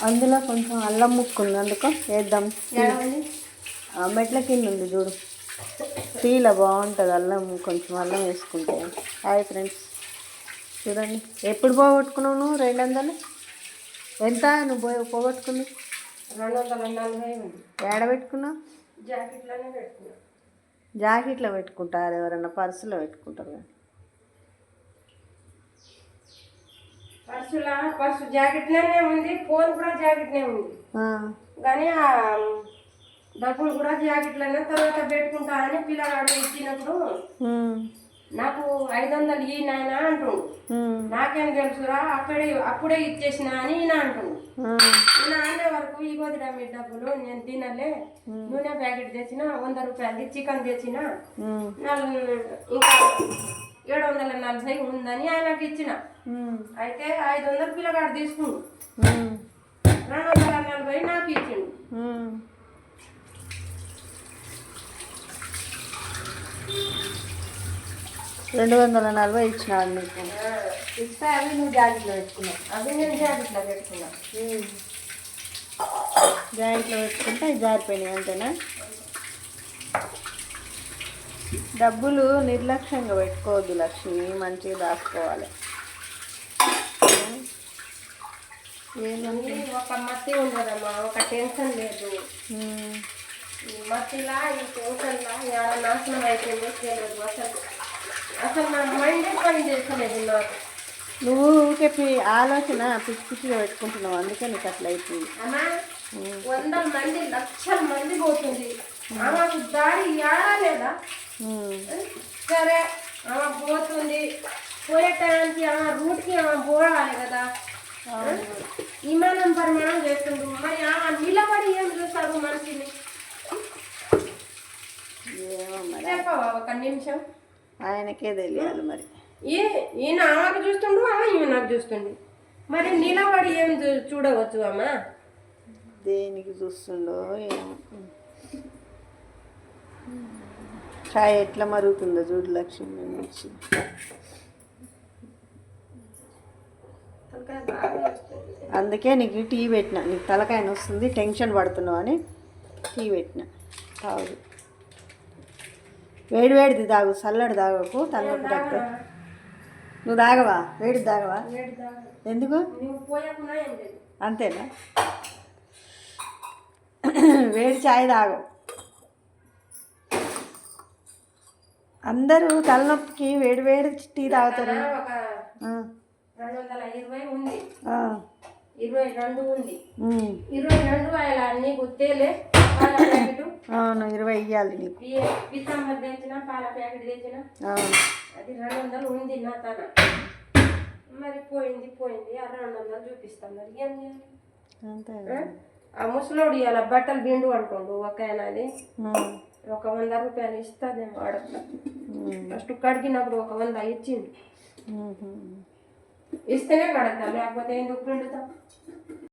అందులో కొంచెం అల్లం ముక్కు ఉంది, అందుకో వేద్దాం. మెట్ల కింద ఉంది చూడు, టీలో బాగుంటుంది అల్లం, కొంచెం అల్లం వేసుకుంటే. హాయ్ ఫ్రెండ్స్, చూడండి. ఎప్పుడు పోగొట్టుకున్నావు నువ్వు 200? ఎంత నువ్వు పోగొట్టుకున్నావు? 240 ఉంది. ఏడ పెట్టుకున్నావు? జాకెట్లోనే పెట్టుకున్నా. జాకెట్లో పెట్టుకుంటారు ఎవరన్నా, పర్సులో పెట్టుకుంటారు. పర్సు జాకెట్లోనే ఉంది, ఫోన్ కూడా జాకెట్నే ఉంది. కానీ ఆ డబ్బులు కూడా జాకెట్లోనే తర్వాత పెట్టుకుంటానని పిల్లగాడు ఇచ్చినప్పుడు నాకు 500 ఈ నాయన అంటుండు. నాకేం తెలుసురా, అప్పుడే ఇచ్చేసిన అని ఈయన అంటుండు. ఈయన అనే వరకు ఇగోదిరా మీ డబ్బులు, నేను తినలే, నూనె ప్యాకెట్ తెచ్చిన 100 రూపాయలది, చికెన్ తెచ్చిన ఇంకా 740 ఉందని ఆయనకు ఇచ్చిన. అయితే 500 పిల్లగాడు తీసుకుండు, 240 నాకు ఇచ్చిండు. 240 ఇచ్చినాడు నీకు. ఇస్తే అవి నువ్వు జాకెట్లో పెట్టుకున్నావు, అవి నేను జాకెట్లో పెట్టుకున్నా. జాకెట్లో పెట్టుకుంటే అవి జారిపోయినాయి అంతేనా? డబ్బులు నిర్లక్ష్యంగా పెట్టుకోవద్దు లక్ష్మి, మంచిగా దాచుకోవాలి. ఒక మత్తి ఉండదమ్మా, ఒక టెన్షన్ లేదు. మత్తిలా ఈ టెన్షన్లా ఎలా నాశనం అయిపోయిందో తెలియదు. అసలు నా మైండ్ పని చేస్తలేదు నాకు. నువ్వు ఊరికే ఆలోచన పిచ్చి పిచ్చిగా పెట్టుకుంటున్నావు, అందుకే నీకు అట్లా అయిపోయింది. అమ్మా 100 మంది 1,00,000 మంది పోతుంది, ఆమెకు దారి ఏడా లేదా? సరే ఆమె పోతుంది, పోయే టైంకి ఆమె రూట్కి ఆమె పోవాలి కదా. విమానం పరిమాణం చేస్తుంది, మరి ఆమె నిలబడి ఏం చూస్తారు మనిషిని? చెప్పవా ఒక నిమిషం? ఆయనకే తెలియాలి మరి. ఈయన ఆమెకు చూస్తుండు, ఆమె ఈమె నాకు చూస్తుండు, మరి నిలబడి ఏం చూడవచ్చు అమ్మా? దేనికి చూస్తుండో ఏమో. చాయ్ ఎట్లా మరుగుతుందో చూడు లక్ష్మి నుంచి. అందుకే నీకు టీ పెట్టిన, నీకు తలకాయ వస్తుంది, టెన్షన్ పడుతున్నావు అని టీ పెట్టిన. తాగు, వేడిది తాగు, చల్లడి తాగకు, తలనొప్పి తగ్గ. నువ్వు తాగవా? వేడి తాగవా? ఎందుకు? అంతేనా? వేడి చాయ్ తాగవు. అందరూ తలనొప్పికి వేడి టీ తాగుతారు. 220 ఉంది, 22 ఉంది, 22 అలా నీకు తేలే పాల ప్యాకెట్. అవును, 20 ఇవ్వాలి నీకు. పిస్తాంబర్ తెచ్చిన, పాల ప్యాకెట్ తెచ్చిన, అది 200 ఉంది నా తన. మరి పోయింది ఆ 200 చూపిస్తాం, మరి ఏం చేయాలి? అంతే. ఆ ముసలోడు ఇలా బట్టలు బిండు అనుకోండు, ఒక అది ఒక 100 రూపాయలు ఇస్తుందేమో అడగ. ఫస్ట్ కడిగినప్పుడు ఒక 100 ఇచ్చిండు, ఇస్తేనే కడతా, లేకపోతే ఎందుకు పిండుతా?